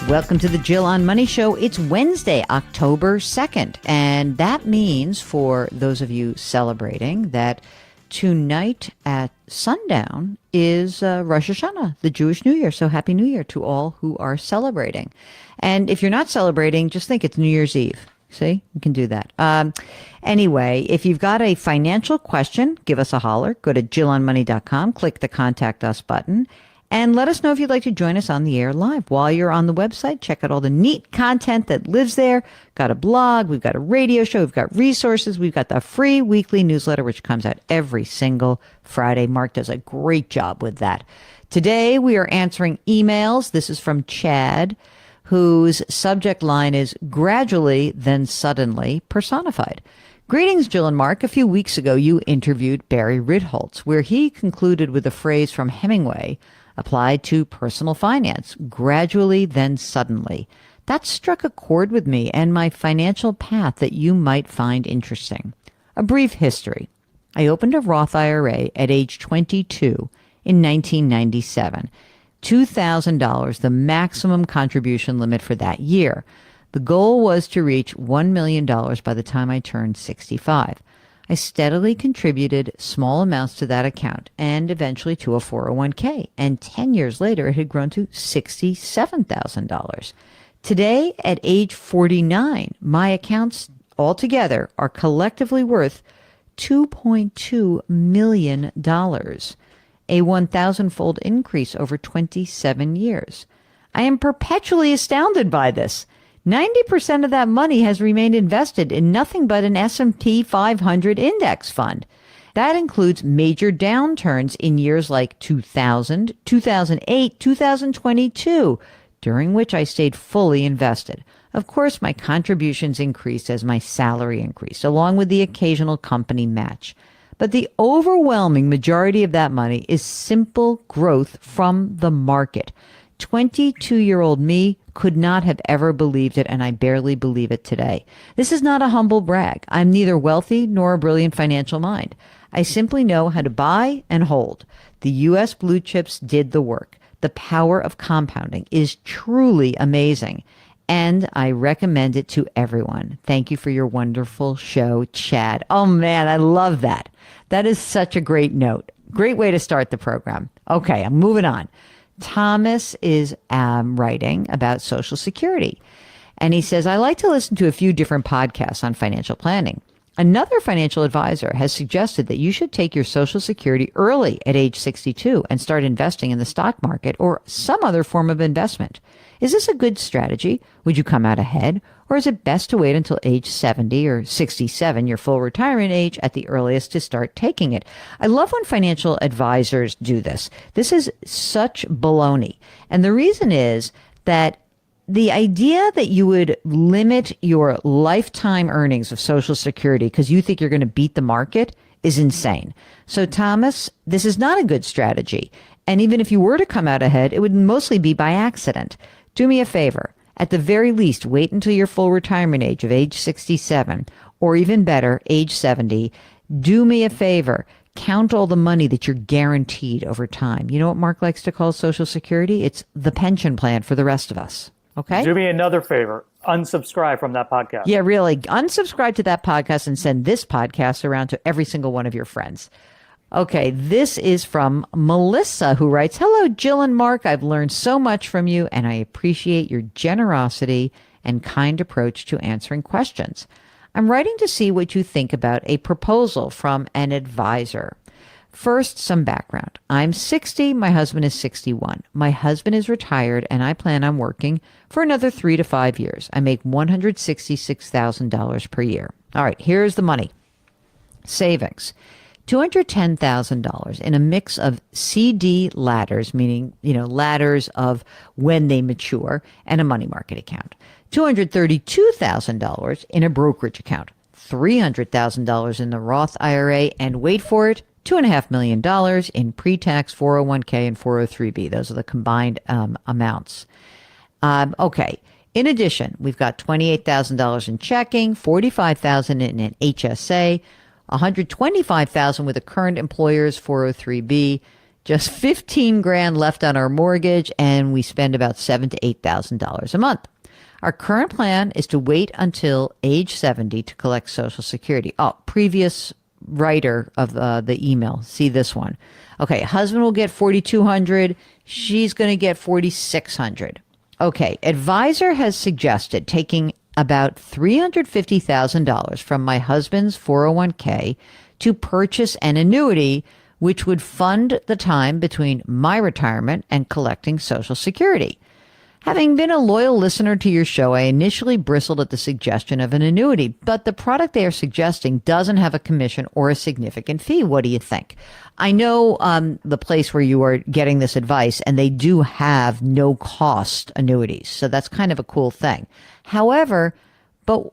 Welcome to the Jill on Money Show. It's Wednesday, October 2nd. And that means for those of you celebrating that tonight at sundown is Rosh Hashanah, the Jewish New Year. So Happy New Year to all who are celebrating. And if you're not celebrating, just think it's New Year's Eve. See, you can do that. Anyway, if you've got a financial question, give us a holler. Go to jillonmoney.com, click the Contact Us button, and let us know if you'd like to join us on the air live. While you're on the website, check out all the neat content that lives there. Got a blog, we've got a radio show, we've got resources, we've got the free weekly newsletter, which comes out every single Friday. Mark does a great job with that. Today, we are answering emails. This is from Chad, whose subject line is Gradually, Then Suddenly Personified. Greetings, Jill and Mark. A few weeks ago, you interviewed Barry Ritholtz, where he concluded with a phrase from Hemingway applied to personal finance, gradually, then suddenly. That struck a chord with me and my financial path that you might find interesting. A brief history. I opened a Roth IRA at age 22 in 1997. $2,000, the maximum contribution limit for that year. The goal was to reach $1 million by the time I turned 65. I steadily contributed small amounts to that account and eventually to a 401k. And 10 years later, it had grown to $67,000. Today, at age 49, my accounts altogether are collectively worth $2.2 million, a 1,000-fold increase over 27 years. I am perpetually astounded by this. 90% of that money has remained invested in nothing but an S&P 500 index fund. That includes major downturns in years like 2000, 2008, 2022, during which I stayed fully invested. Of course, my contributions increased as my salary increased, along with the occasional company match. But the overwhelming majority of that money is simple growth from the market. 22-year-old me could not have ever believed it, and I barely believe it today. This is not a humble brag. I'm neither wealthy nor a brilliant financial mind. I simply know how to buy and hold. The U.S. blue chips did the work. The power of compounding is truly amazing, and I recommend it to everyone. Thank you for your wonderful show, Chad. Oh, man, I love that. That is such a great note. Great way to start the program. Okay, I'm moving on. Thomas is writing about Social Security. And he says, I like to listen to a few different podcasts on financial planning. Another financial advisor has suggested that you should take your Social Security early at age 62 and start investing in the stock market or some other form of investment. Is this a good strategy? Would you come out ahead? Or is it best to wait until age 70 or 67, your full retirement age, at the earliest to start taking it? I love when financial advisors do this. This is such baloney. And the reason is that the idea that you would limit your lifetime earnings of Social Security because you think you're going to beat the market is insane. So, Thomas, this is not a good strategy. And even if you were to come out ahead, it would mostly be by accident. Do me a favor. At the very least, wait until your full retirement age of age 67, or even better, age 70. Do me a favor. Count all the money that you're guaranteed over time. You know what Mark likes to call Social Security? It's the pension plan for the rest of us. Okay? Do me another favor. Unsubscribe from that podcast. Yeah, really. Unsubscribe to that podcast and send this podcast around to every single one of your friends. Okay, this is from Melissa, who writes, Hello, Jill and Mark. I've learned so much from you, and I appreciate your generosity and kind approach to answering questions. I'm writing to see what you think about a proposal from an advisor. First, some background. I'm 60. My husband is 61. My husband is retired, and I plan on working for another 3 to 5 years. I make $166,000 per year. All right, here's the money. Savings. $210,000 in a mix of CD ladders, meaning, ladders of when they mature, and a money market account. $232,000 in a brokerage account. $300,000 in the Roth IRA, and wait for it, $2.5 million in pre-tax 401k and 403b. Those are the combined amounts. Okay. In addition, we've got $28,000 in checking, $45,000 in an HSA, $125,000 with a current employer's 403b, just 15 grand left on our mortgage, and we spend about $7,000 to $8,000 a month. Our current plan is to wait until age 70 to collect Social Security. Oh, previous writer of the email. See this one. Okay, husband will get 4,200. She's going to get 4,600. Okay, advisor has suggested taking about $350,000 from my husband's 401k to purchase an annuity, which would fund the time between my retirement and collecting Social Security. Having been a loyal listener to your show, I initially bristled at the suggestion of an annuity, but the product they are suggesting doesn't have a commission or a significant fee. What do you think? I know the place where you are getting this advice, and they do have no cost annuities. So that's kind of a cool thing. However, but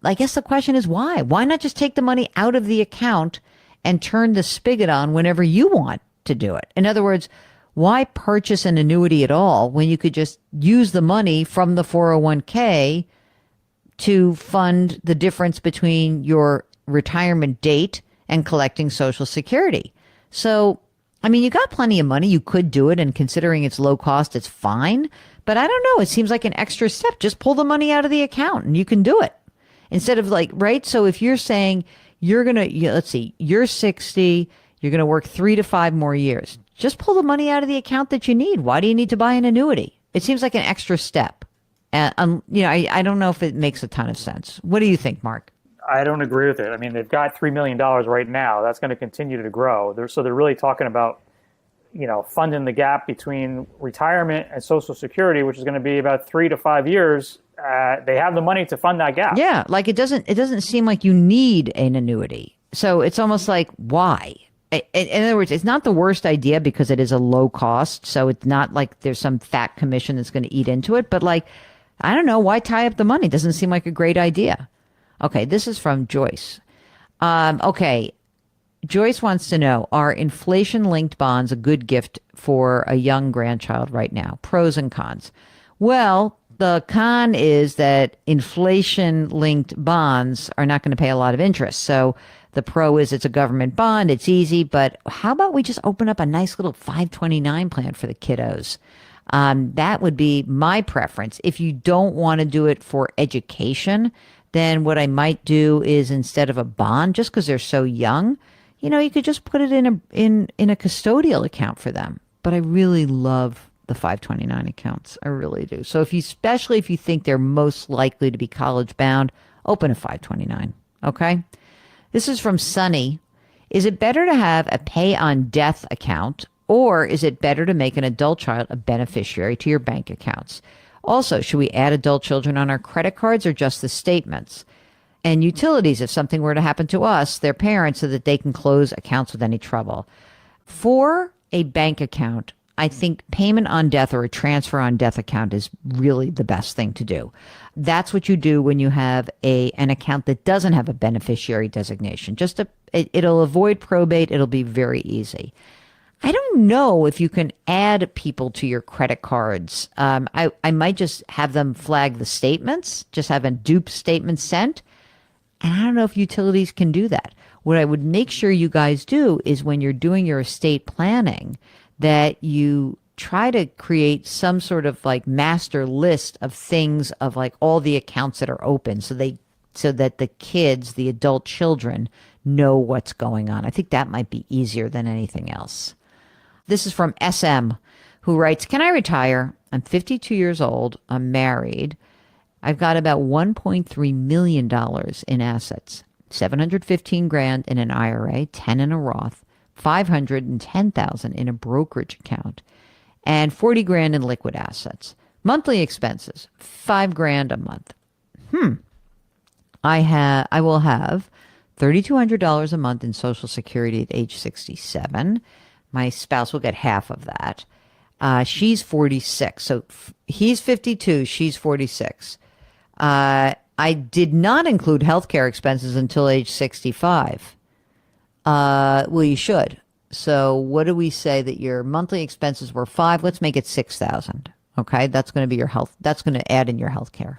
I guess the question is why? Why not just take the money out of the account and turn the spigot on whenever you want to do it? In other words, why purchase an annuity at all when you could just use the money from the 401k to fund the difference between your retirement date and collecting Social Security? So, I mean, you got plenty of money. You could do it, and considering it's low cost, it's fine. But I don't know. It seems like an extra step. Just pull the money out of the account and you can do it. Instead of like, right? So if you're saying you're going to, let's see, you're 60, you're going to work 3 to 5 more years. Just pull the money out of the account that you need. Why do you need to buy an annuity? It seems like an extra step. I don't know if it makes a ton of sense. What do you think, Mark? I don't agree with it. I mean, they've got $3 million right now. That's going to continue to grow. They're really talking about, funding the gap between retirement and Social Security, which is going to be about 3 to 5 years. They have the money to fund that gap. Yeah, like it doesn't seem like you need an annuity. So it's almost like, why? In other words, it's not the worst idea because it is a low cost. So it's not like there's some fat commission that's going to eat into it. But like, I don't know, why tie up the money? Doesn't seem like a great idea. Okay, this is from Joyce. Okay, Joyce wants to know, are inflation-linked bonds a good gift for a young grandchild right now? Pros and cons. Well, the con is that inflation-linked bonds are not going to pay a lot of interest. So the pro is it's a government bond. It's easy. But how about we just open up a nice little 529 plan for the kiddos? That would be my preference. If you don't want to do it for education, then what I might do is instead of a bond, just because they're so young, you could just put it in a custodial account for them. But I really love the 529 accounts. I really do. So especially if you think they're most likely to be college bound, open a 529. Okay. This is from Sunny. Is it better to have a pay on death account, or is it better to make an adult child a beneficiary to your bank accounts? Also, should we add adult children on our credit cards or just the statements? And utilities, if something were to happen to us, their parents, so that they can close accounts with any trouble. For a bank account, I think payment on death or a transfer on death account is really the best thing to do. That's what you do when you have an account that doesn't have a beneficiary designation. It'll avoid probate. It'll be very easy. I don't know if you can add people to your credit cards. I might just have them flag the statements, just have a dupe statement sent. And I don't know if utilities can do that. What I would make sure you guys do is when you're doing your estate planning, that you try to create some sort of like master list of things of like all the accounts that are open so that the kids, the adult children, know what's going on. I think that might be easier than anything else. This is from SM, who writes, can I retire? I'm 52 years old. I'm married. I've got about $1.3 million in assets, 715 grand in an IRA, 10 in a Roth, 510,000 in a brokerage account, and 40 grand in liquid assets. Monthly expenses, 5 grand a month. I will have $3,200 a month in Social Security at age 67. My spouse will get half of that. She's 46. So he's 52. She's 46. I did not include healthcare expenses until age 65. Well, you should. So what do we say that your monthly expenses were 5? Let's make it 6,000. Okay. That's going to be your health. That's going to add in your healthcare.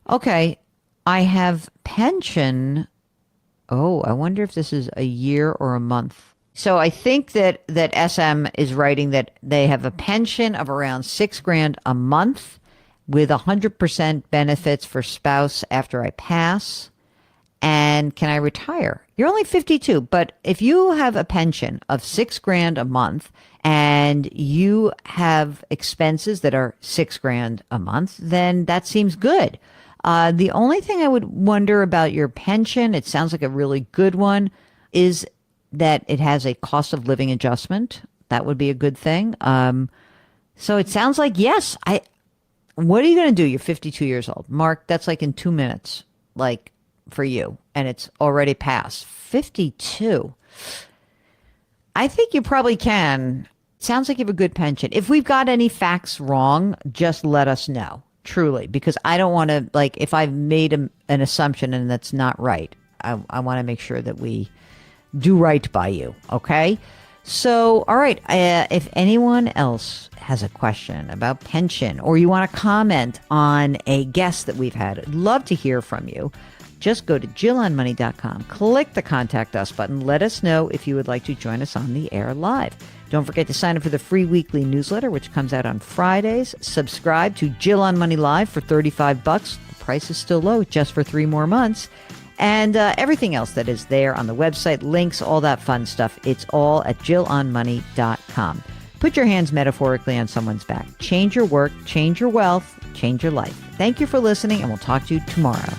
Okay. I have pension. Oh, I wonder if this is a year or a month. So I think that SM is writing that they have a pension of around 6 grand a month with 100% benefits for spouse after I pass. And can I retire? You're only 52, but if you have a pension of 6 grand a month and you have expenses that are 6 grand a month, then that seems good. The only thing I would wonder about your pension, it sounds like a really good one, is that it has a cost of living adjustment. That would be a good thing. So it sounds like, yes, what are you going to do? You're 52 years old. Mark, that's like in 2 minutes, like for you. And it's already passed. 52. I think you probably can. Sounds like you have a good pension. If we've got any facts wrong, just let us know, truly, because I don't want to, like, if I've made an assumption and that's not right, I want to make sure that we do right by you. Okay. So, all right. If anyone else has a question about pension or you want to comment on a guest that we've had, I'd love to hear from you. Just go to JillOnMoney.com, click the Contact Us button. Let us know if you would like to join us on the air live. Don't forget to sign up for the free weekly newsletter, which comes out on Fridays. Subscribe to Jill on Money Live for $35. The price is still low, just for 3 more months. And everything else that is there on the website, links, all that fun stuff, it's all at JillOnMoney.com. Put your hands metaphorically on someone's back. Change your work, change your wealth, change your life. Thank you for listening, and we'll talk to you tomorrow.